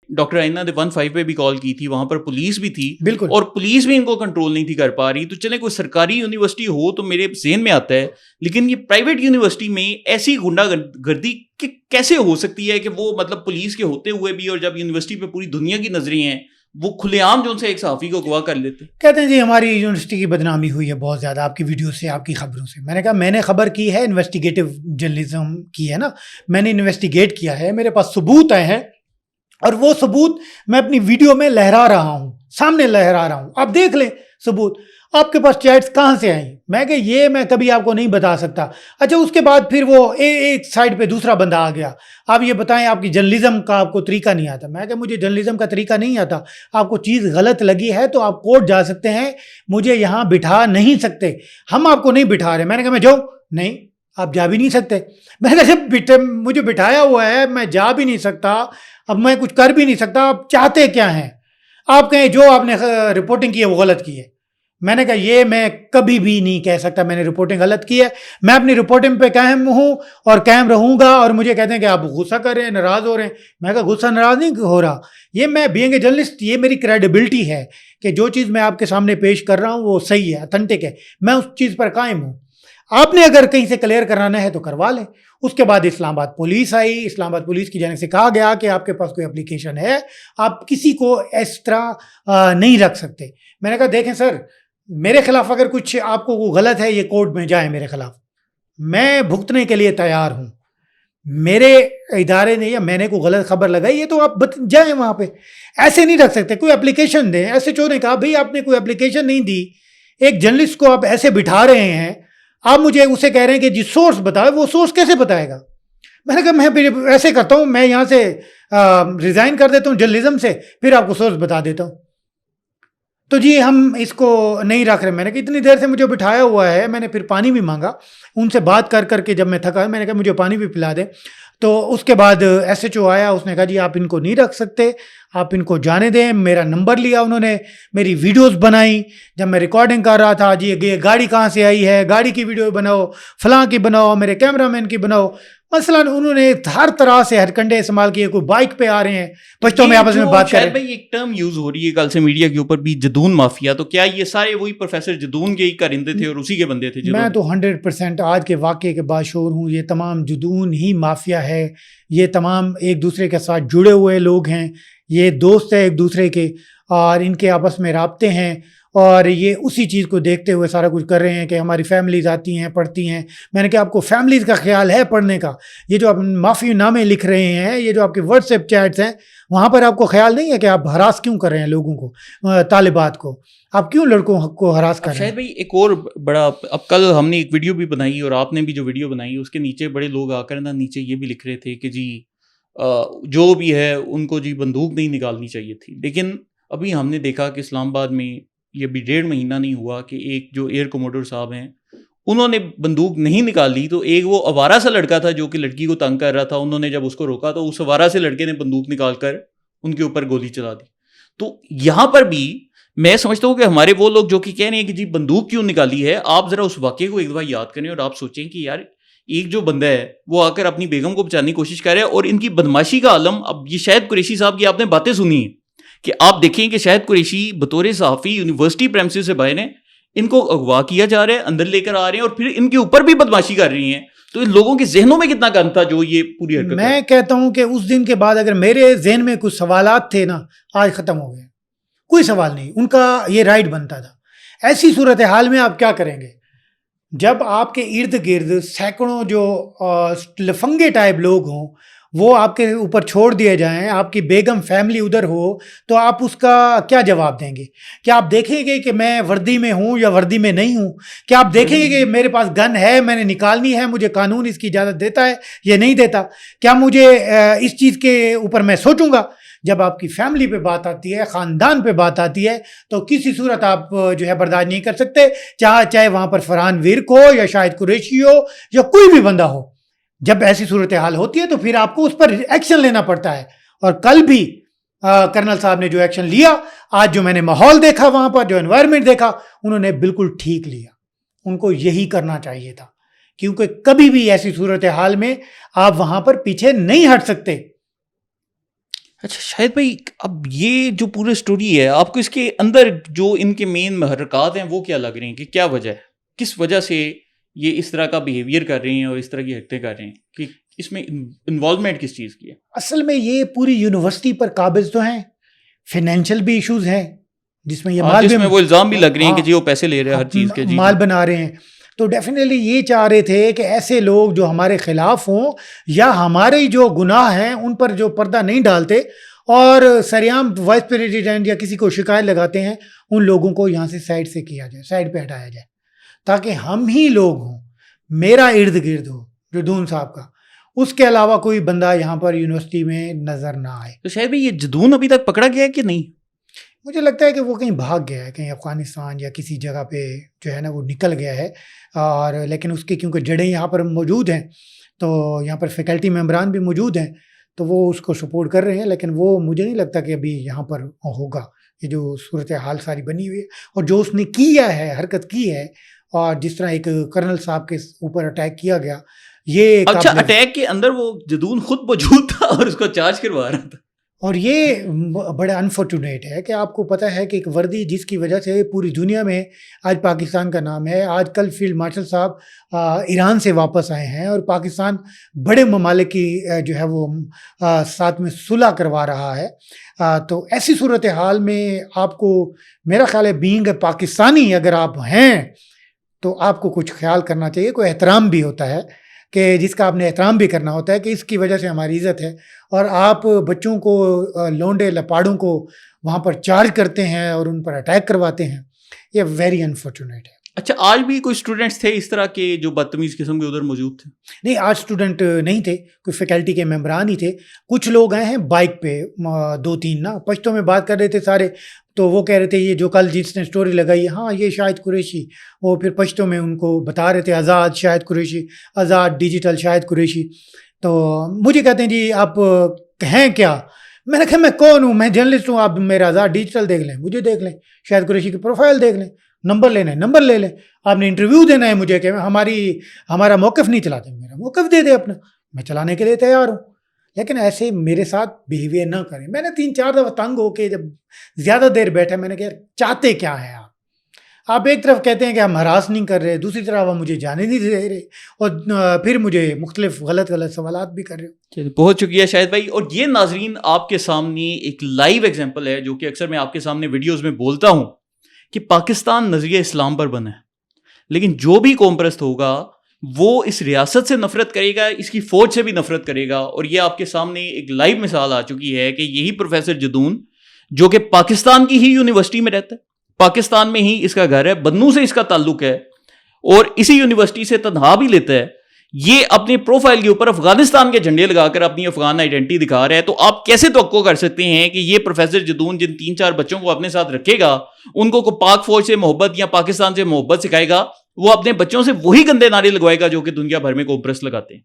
Doctor آئینہ نے 15 پہ بھی کال کی تھی, وہاں پر پولیس بھی تھی بالکل, اور پولیس بھی ان کو کنٹرول نہیں تھی کر پا رہی. تو چلیں کوئی سرکاری یونیورسٹی ہو تو میرے ذہن میں آتا ہے, لیکن یہ پرائیویٹ یونیورسٹی میں ایسی غنڈہ گردی کیسے ہو سکتی ہے کہ وہ مطلب پولیس کے ہوتے ہوئے بھی, اور جب یونیورسٹی پہ پوری دنیا کی نظریں ہیں, وہ کھلے عام جو ان سے ایک صحافی کو اغوا کر لیتے. کہتے ہیں جی ہماری یونیورسٹی کی بدنامی ہوئی ہے بہت زیادہ آپ کی ویڈیو سے, آپ کی خبروں سے. میں نے کہا میں نے خبر کی ہے, انویسٹیگیٹو جرنلزم کی ہے نا, میں نے انویسٹیگیٹ کیا ہے, میرے پاس ثبوت آئے ہیں, اور وہ ثبوت میں اپنی ویڈیو میں لہرا رہا ہوں, سامنے لہرا رہا ہوں, آپ دیکھ لیں ثبوت. آپ کے پاس چیٹس کہاں سے آئیں؟ میں کہ یہ میں کبھی آپ کو نہیں بتا سکتا. اچھا اس کے بعد پھر وہ ایک سائڈ پہ دوسرا بندہ آ گیا, آپ یہ بتائیں آپ کی جرنلزم کا آپ کو طریقہ نہیں آتا. میں کہ مجھے جرنلزم کا طریقہ نہیں آتا, آپ کو چیز غلط لگی ہے تو آپ کورٹ جا سکتے ہیں, مجھے یہاں بٹھا نہیں سکتے, ہم آپ کو نہیں بٹھا رہے. میں نے کہا میں جاؤں؟ نہیں, آپ جا بھی نہیں سکتے. میں نے کہا جب مجھے بٹھایا ہوا ہے میں جا بھی نہیں سکتا, اب میں کچھ کر بھی نہیں سکتا, آپ چاہتے کیا ہیں؟ آپ کہیں جو آپ نے رپورٹنگ کی ہے وہ غلط کی ہے. میں نے کہا یہ میں کبھی بھی نہیں کہہ سکتا میں نے رپورٹنگ غلط کی ہے, میں اپنی رپورٹنگ پہ قائم ہوں اور قائم رہوں گا. اور مجھے کہتے ہیں کہ آپ غصہ کر رہے ہیں, ناراض ہو رہے ہیں. میں کہا غصہ ناراض نہیں ہو رہا, یہ میں بینگ اے جرنلسٹ, یہ میری کریڈیبلٹی ہے کہ جو چیز میں آپ کے سامنے پیش کر رہا ہوں وہ صحیح ہے, اتھینٹک ہے, میں اس چیز پر قائم ہوں. آپ نے اگر کہیں سے کلیئر کرانا ہے تو کروا لیں. اس کے بعد اسلام آباد پولیس آئی, اسلام آباد پولیس کی جانب سے کہا گیا کہ آپ کے پاس کوئی اپلیکیشن ہے, آپ کسی کو اس طرح نہیں رکھ سکتے. میں نے کہا دیکھیں سر, میرے خلاف اگر کچھ آپ کو غلط ہے, یہ کورٹ میں جائیں میرے خلاف, میں بھگتنے کے لیے تیار ہوں. میرے ادارے نے یا میں نے کوئی غلط خبر لگائی ہے تو آپ جائیں وہاں پہ, ایسے نہیں رکھ سکتے. کوئی اپلیکیشن دیں. ایسے چو نے کہا بھئی آپ نے کوئی اپلیکیشن نہیں دی, ایک جرنلسٹ کو آپ ایسے بٹھا رہے ہیں, آپ مجھے اسے کہہ رہے ہیں کہ جی سورس بتائے, وہ سورس کیسے بتائے گا؟ میں نے کہا میں پھر ایسے کرتا ہوں, میں یہاں سے ریزائن کر دیتا ہوں جرنلزم سے, پھر آپ کو سورس بتا دیتا ہوں. تو جی ہم اس کو نہیں رکھ رہے. میں نے کہا اتنی دیر سے مجھے بٹھایا ہوا ہے, میں نے پھر پانی بھی مانگا ان سے بات کر کر کے, جب میں تھکا میں نے کہا مجھے پانی بھی پلا دیں. تو اس کے بعد ایس ایچ او آیا, اس نے کہا جی آپ ان کو نہیں رکھ سکتے, آپ ان کو جانے دیں. میرا نمبر لیا انہوں نے, میری ویڈیوز بنائی جب میں ریکارڈنگ کر رہا تھا, جی یہ گاڑی کہاں سے آئی ہے, گاڑی کی ویڈیو بناؤ, فلاں کی بناؤ, میرے کیمرہ مین کی بناؤ. مثلا انہوں نے ہر طرح سے ہر کنڈے استعمال کیے. کوئی بائک پہ آ رہے ہیں, پشتوں میں آپس میں بات کر رہے ہیں. بھائی ایک ٹرم یوز ہو رہی ہے کل سے میڈیا کے اوپر بھی, جدون مافیا, تو کیا یہ سارے وہی پروفیسر جدون کے ہی کرندے تھے اور اسی کے بندے تھے؟ میں تو 100% آج کے واقعے کے باشعور ہوں. یہ تمام جدون ہی مافیا ہے, یہ تمام ایک دوسرے کے ساتھ جڑے ہوئے لوگ ہیں, یہ دوست ہیں ایک دوسرے کے, اور ان کے آپس میں رابطے ہیں, اور یہ اسی چیز کو دیکھتے ہوئے سارا کچھ کر رہے ہیں کہ ہماری فیملیز آتی ہیں پڑھتی ہیں. میں نے کہا آپ کو فیملیز کا خیال ہے پڑھنے کا؟ یہ جو آپ معافی نامے لکھ رہے ہیں, یہ جو آپ کے واٹس ایپ چیٹس ہیں, وہاں پر آپ کو خیال نہیں ہے کہ آپ ہراس کیوں کر رہے ہیں لوگوں کو, طالبات کو, آپ کیوں لڑکوں کو ہراس کر رہے ہیں؟ شاید بھائی ایک اور بڑا, اب کل ہم نے ایک ویڈیو بھی بنائی اور آپ نے بھی جو ویڈیو بنائی اس کے نیچے بڑے لوگ آ کر نا نیچے یہ بھی لکھ رہے تھے کہ جی جو بھی ہے ان کو جی بندوق نہیں نکالنی چاہیے تھی. لیکن ابھی ہم نے دیکھا کہ اسلام آباد میں یہ بھی 1.5 مہینہ نہیں ہوا کہ ایک جو ایئر کموڈر صاحب ہیں انہوں نے بندوق نہیں نکالی, تو ایک وہ آوارہ سا لڑکا تھا جو کہ لڑکی کو تنگ کر رہا تھا, انہوں نے جب اس کو روکا تو اس آوارہ سے لڑکے نے بندوق نکال کر ان کے اوپر گولی چلا دی. تو یہاں پر بھی میں سمجھتا ہوں کہ ہمارے وہ لوگ جو کہ کہہ رہے ہیں کہ جی بندوق کیوں نکالی ہے, آپ ذرا اس واقعے کو ایک دفعہ یاد کریں اور آپ سوچیں کہ یار ایک جو بندہ ہے وہ آ کر اپنی بیگم کو بچانے کی کوشش کر رہا ہے, اور ان کی بدماشی کا عالم. اب یہ شاہد قریشی صاحب کی آپ نے باتیں سنی ہیں کہ آپ دیکھیں کہ شاہد قریشی بطور صحافی یونیورسٹی پریمسز سے باہر ہیں, ان کو اغوا کیا جا رہا ہے, اندر لے کر آ رہے ہیں, اور پھر ان کے اوپر بھی بدماشی کر رہی ہیں. تو ان لوگوں کے ذہنوں میں کتنا گند تھا جو یہ پوری حرکت. میں کہتا ہوں کہ اس دن کے بعد اگر میرے ذہن میں کچھ سوالات تھے نا, آج ختم ہو گئے. کوئی سوال نہیں, ان کا یہ رائٹ بنتا تھا. ایسی صورتحال میں آپ کیا کریں گے جب آپ کے ارد گرد سینکڑوں جو لفنگے ٹائپ لوگ ہوں وہ آپ کے اوپر چھوڑ دیے جائیں, آپ کی بیگم فیملی ادھر ہو, تو آپ اس کا کیا جواب دیں گے؟ کیا آپ دیکھیں گے کہ میں وردی میں ہوں یا وردی میں نہیں ہوں؟ کیا آپ دیکھیں گے کہ میرے پاس گن ہے, میں نے نکالنی ہے, مجھے قانون اس کی اجازت دیتا ہے یا نہیں دیتا؟ کیا مجھے اس چیز کے اوپر میں سوچوں گا؟ جب آپ کی فیملی پہ بات آتی ہے, خاندان پہ بات آتی ہے, تو کسی صورت آپ جو ہے برداشت نہیں کر سکتے, چاہے وہاں پر فرحان ورک ہو یا شاہد قریشی ہو یا کوئی بھی بندہ ہو. جب ایسی صورتحال ہوتی ہے تو پھر آپ کو اس پر ایکشن لینا پڑتا ہے, اور کل بھی کرنل صاحب نے جو ایکشن لیا, آج جو میں نے ماحول دیکھا وہاں پر, جو انوائرمنٹ دیکھا, انہوں نے بالکل ٹھیک لیا. ان کو یہی کرنا چاہیے تھا, کیونکہ کبھی بھی ایسی صورتحال میں آپ وہاں پر پیچھے نہیں ہٹ سکتے. اچھا شاہد بھائی، اب یہ جو پورا اسٹوری ہے، آپ کو اس کے اندر جو ان کے مین محرکات ہیں وہ کیا لگ رہے ہیں کہ کیا وجہ ہے، کس وجہ سے یہ اس طرح کا بیہیویئر کر رہے ہیں اور اس طرح کی حرکتیں کر رہے ہیں، کہ اس میں انوالومنٹ کس چیز کی ہے؟ اصل میں یہ پوری یونیورسٹی پر قابض تو ہیں، فائنینشیل بھی ایشوز ہیں جس میں یہ مال جس میں وہ الزام بھی لگ رہے ہیں کہ جی وہ پیسے لے رہے ہیں ہر چیز کے، جی مال بنا رہے ہیں. تو ڈیفینیٹلی یہ چاہ رہے تھے کہ ایسے لوگ جو ہمارے خلاف ہوں یا ہمارے جو گناہ ہیں ان پر جو پردہ نہیں ڈالتے اور سریعام وائس پریزیڈنٹ یا کسی کو شکایت لگاتے ہیں، ان لوگوں کو یہاں سے سائڈ سے کیا جائے، سائڈ پہ ہٹایا جائے، تاکہ ہم ہی لوگ ہوں، میرا ارد گرد ہو جدون صاحب کا، اس کے علاوہ کوئی بندہ یہاں پر یونیورسٹی میں نظر نہ آئے. تو شاید بھائی یہ جدون ابھی تک پکڑا گیا ہے کہ نہیں؟ مجھے لگتا ہے کہ وہ کہیں بھاگ گیا ہے، کہیں افغانستان یا کسی جگہ پہ جو ہے نا وہ نکل گیا ہے، اور لیکن اس کی کیونکہ جڑیں یہاں پر موجود ہیں تو یہاں پر فیکلٹی ممبران بھی موجود ہیں تو وہ اس کو سپورٹ کر رہے ہیں، لیکن وہ مجھے نہیں لگتا کہ ابھی یہاں پر ہوگا. یہ جو صورتحال ساری بنی ہوئی ہے اور جو اس نے کیا ہے، حرکت کی ہے، اور جس طرح ایک کرنل صاحب کے اوپر اٹیک کیا گیا، یہ اچھا اٹیک کے اندر وہ جدون خود موجود تھا اور اس کو چارج کروا رہا تھا. اور یہ بڑا انفارچونیٹ ہے کہ آپ کو پتہ ہے کہ ایک وردی جس کی وجہ سے پوری دنیا میں آج پاکستان کا نام ہے. آج کل فیلڈ مارشل صاحب ایران سے واپس آئے ہیں اور پاکستان بڑے ممالک کی جو ہے وہ ساتھ میں صلح کروا رہا ہے. تو ایسی صورتحال میں آپ کو میرا خیال ہے بینگ پاکستانی اگر آپ ہیں تو آپ کو کچھ خیال کرنا چاہیے، کوئی احترام بھی ہوتا ہے کہ جس کا آپ نے احترام بھی کرنا ہوتا ہے کہ اس کی وجہ سے ہماری عزت ہے، اور آپ بچوں کو، لونڈے لپاڑوں کو وہاں پر چارج کرتے ہیں اور ان پر اٹیک کرواتے ہیں. یہ ویری انفارچونیٹ ہے. اچھا آج بھی کوئی اسٹوڈنٹس تھے اس طرح کے جو بدتمیز قسم کے ادھر موجود تھے؟ نہیں، آج اسٹوڈنٹ نہیں تھے، کوئی فیکلٹی کے ممبران ہی تھے. کچھ لوگ آئے ہیں بائک پہ، 2-3 نا پشتوں میں بات کر رہے تھے سارے، تو وہ کہہ رہے تھے یہ جو کل جس نے اسٹوری لگائی، ہاں یہ شاہد قریشی، وہ پھر پشتوں میں ان کو بتا رہے تھے آزاد شاہد قریشی، آزاد ڈیجیٹل شاہد قریشی. تو مجھے کہتے ہیں جی آپ ہیں کیا؟ میں نے کہا میں کون ہوں، میں جرنلسٹ ہوں، آپ میرا آزاد ڈیجیٹل دیکھ لیں، مجھے دیکھ لیں، شاہد قریشی کی پروفائل دیکھ لیں، نمبر لینا ہے نمبر لے لیں، آپ نے انٹرویو دینا ہے مجھے کہ ہمارا موقف نہیں چلاتے، میرا موقف دے دے اپنا، میں چلانے کے لیے تیار ہوں. لیکن ایسے میرے ساتھ بیہیویئر نہ کریں. میں نے 3-4 دفعہ تنگ ہو کے جب زیادہ دیر بیٹھا، میں نے کہا چاہتے کیا ہیں آپ ایک طرف کہتے ہیں کہ ہم ہراس نہیں کر رہے، دوسری طرف آپ مجھے جانے نہیں دے رہے، اور پھر مجھے مختلف غلط سوالات بھی کر رہے ہو. بہت شکریہ شاہد بھائی. اور یہ ناظرین آپ کے سامنے ایک لائیو ایگزامپل ہے جو کہ اکثر میں آپ کے سامنے ویڈیوز میں بولتا ہوں کہ پاکستان نظریہ اسلام پر بنا ہے، لیکن جو بھی قوم پرست ہوگا وہ اس ریاست سے نفرت کرے گا، اس کی فوج سے بھی نفرت کرے گا. اور یہ آپ کے سامنے ایک لائیو مثال آ چکی ہے کہ یہی پروفیسر جدون جو کہ پاکستان کی ہی یونیورسٹی میں رہتا ہے، پاکستان میں ہی اس کا گھر ہے، بدنو سے اس کا تعلق ہے، اور اسی یونیورسٹی سے تنخواہ بھی لیتا ہے، یہ اپنے پروفائل کے اوپر افغانستان کے جھنڈے لگا کر اپنی افغان آئیڈینٹی دکھا رہا ہے. تو آپ کیسے توقع کر سکتے ہیں کہ یہ پروفیسر جدون جن 3-4 بچوں کو اپنے ساتھ رکھے گا، ان کو پاک فوج سے محبت یا پاکستان سے محبت سکھائے گا، وہ اپنے بچوں سے وہی گندے نعرے لگوائے گا جو کہ دنیا بھر میں قوم پرست لگاتے ہیں.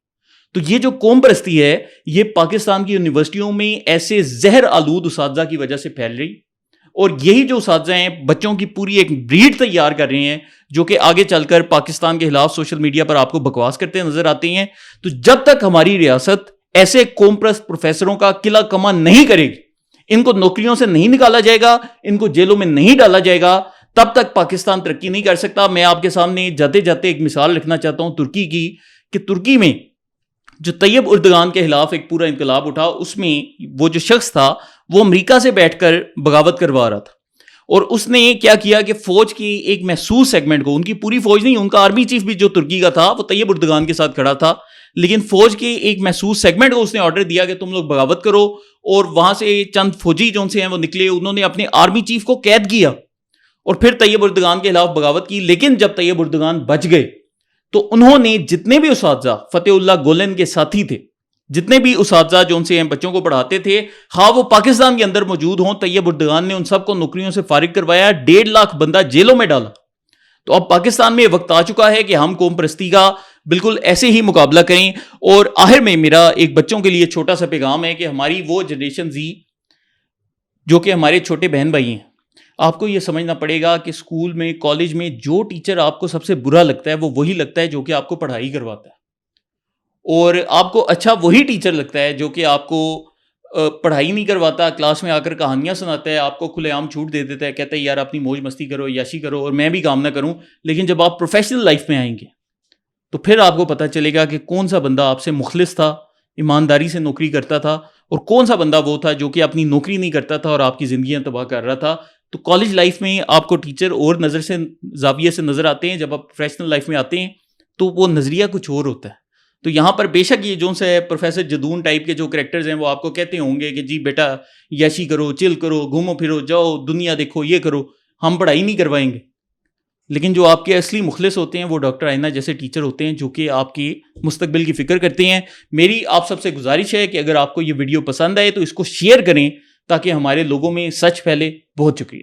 تو یہ جو قوم پرستی ہے یہ پاکستان کی یونیورسٹیوں میں ایسے زہر آلود اساتذہ کی وجہ سے پھیل رہی، اور یہی جو اساتذہ ہیں بچوں کی پوری ایک بریڈ تیار کر رہے ہیں جو کہ آگے چل کر پاکستان کے خلاف سوشل میڈیا پر آپ کو بکواس کرتے نظر آتے ہیں. تو جب تک ہماری ریاست ایسے قوم پرست پروفیسروں کا قلعہ کما نہیں کرے گی، ان کو نوکریوں سے نہیں نکالا جائے گا، ان کو جیلوں میں نہیں ڈالا جائے گا، تب تک پاکستان ترقی نہیں کر سکتا. میں آپ کے سامنے جاتے جاتے ایک مثال رکھنا چاہتا ہوں ترکی کی، کہ ترکی میں جو طیب اردگان کے خلاف ایک پورا انقلاب اٹھا، اس میں وہ جو شخص تھا وہ امریکہ سے بیٹھ کر بغاوت کروا رہا تھا، اور اس نے کیا کیا کہ فوج کی ایک محسوس سیگمنٹ کو، ان کی پوری فوج نہیں، ان کا آرمی چیف بھی جو ترکی کا تھا وہ طیب اردگان کے ساتھ کھڑا تھا، لیکن فوج کے ایک محسوس سیگمنٹ کو اس نے آرڈر دیا کہ تم لوگ بغاوت کرو، اور وہاں سے چند فوجی جو سے ہیں وہ نکلے، انہوں نے اپنے آرمی چیف کو قید کیا اور پھر طیب اردگان کے خلاف بغاوت کی. لیکن جب طیب اردگان بچ گئے تو انہوں نے جتنے بھی اساتذہ فتح اللہ گولن کے ساتھی تھے، جتنے بھی اساتذہ جو ان سے بچوں کو پڑھاتے تھے، ہاں وہ پاکستان کے اندر موجود ہوں، طیب اردگان نے ان سب کو نوکریوں سے فارغ کروایا، 1.5 لاکھ بندہ جیلوں میں ڈالا. تو اب پاکستان میں وقت آ چکا ہے کہ ہم قوم پرستی کا بالکل ایسے ہی مقابلہ کریں. اور آخر میں میرا ایک بچوں کے لیے چھوٹا سا پیغام ہے کہ ہماری وہ جنریشن زی جو کہ ہمارے چھوٹے بہن بھائی ہیں، آپ کو یہ سمجھنا پڑے گا کہ اسکول میں، کالج میں جو ٹیچر آپ کو سب سے برا لگتا ہے وہ وہی لگتا ہے جو کہ آپ کو پڑھائی کرواتا ہے، اور آپ کو اچھا وہی ٹیچر لگتا ہے جو کہ آپ کو پڑھائی نہیں کرواتا, کلاس میں آ کر کہانیاں سناتا ہے, آپ کو کھلے عام چھوٹ دے دیتا ہے, کہتا ہے یار اپنی موج مستی کرو, یاشی کرو اور میں بھی کام نہ کروں. لیکن جب آپ پروفیشنل لائف میں آئیں گے تو پھر آپ کو پتہ چلے گا کہ کون سا بندہ آپ سے مخلص تھا, ایمانداری سے نوکری کرتا تھا, اور کون سا بندہ وہ تھا جو کہ اپنی نوکری نہیں کرتا تھا اور آپ کی زندگیاں تباہ کر رہا تھا. تو کالج لائف میں آپ کو ٹیچر اور نظر سے زاویے سے نظر آتے ہیں, جب آپ پروفیشنل لائف میں آتے ہیں تو وہ نظریہ کچھ اور ہوتا ہے. تو یہاں پر بے شک یہ جو سے پروفیسر جدون ٹائپ کے جو کریکٹرز ہیں وہ آپ کو کہتے ہوں گے کہ جی بیٹا یاشی کرو, چل کرو, گھومو پھرو, جاؤ دنیا دیکھو, یہ کرو, ہم پڑھائی نہیں کروائیں گے. لیکن جو آپ کے اصلی مخلص ہوتے ہیں وہ ڈاکٹر آئینہ جیسے ٹیچر ہوتے ہیں جو کہ آپ کی مستقبل کی فکر کرتے ہیں. میری آپ سب سے گزارش ہے کہ اگر آپ کو یہ ویڈیو پسند آئے تو اس کو شیئر کریں تاکہ ہمارے لوگوں میں سچ پھیلے. بہت شکریہ.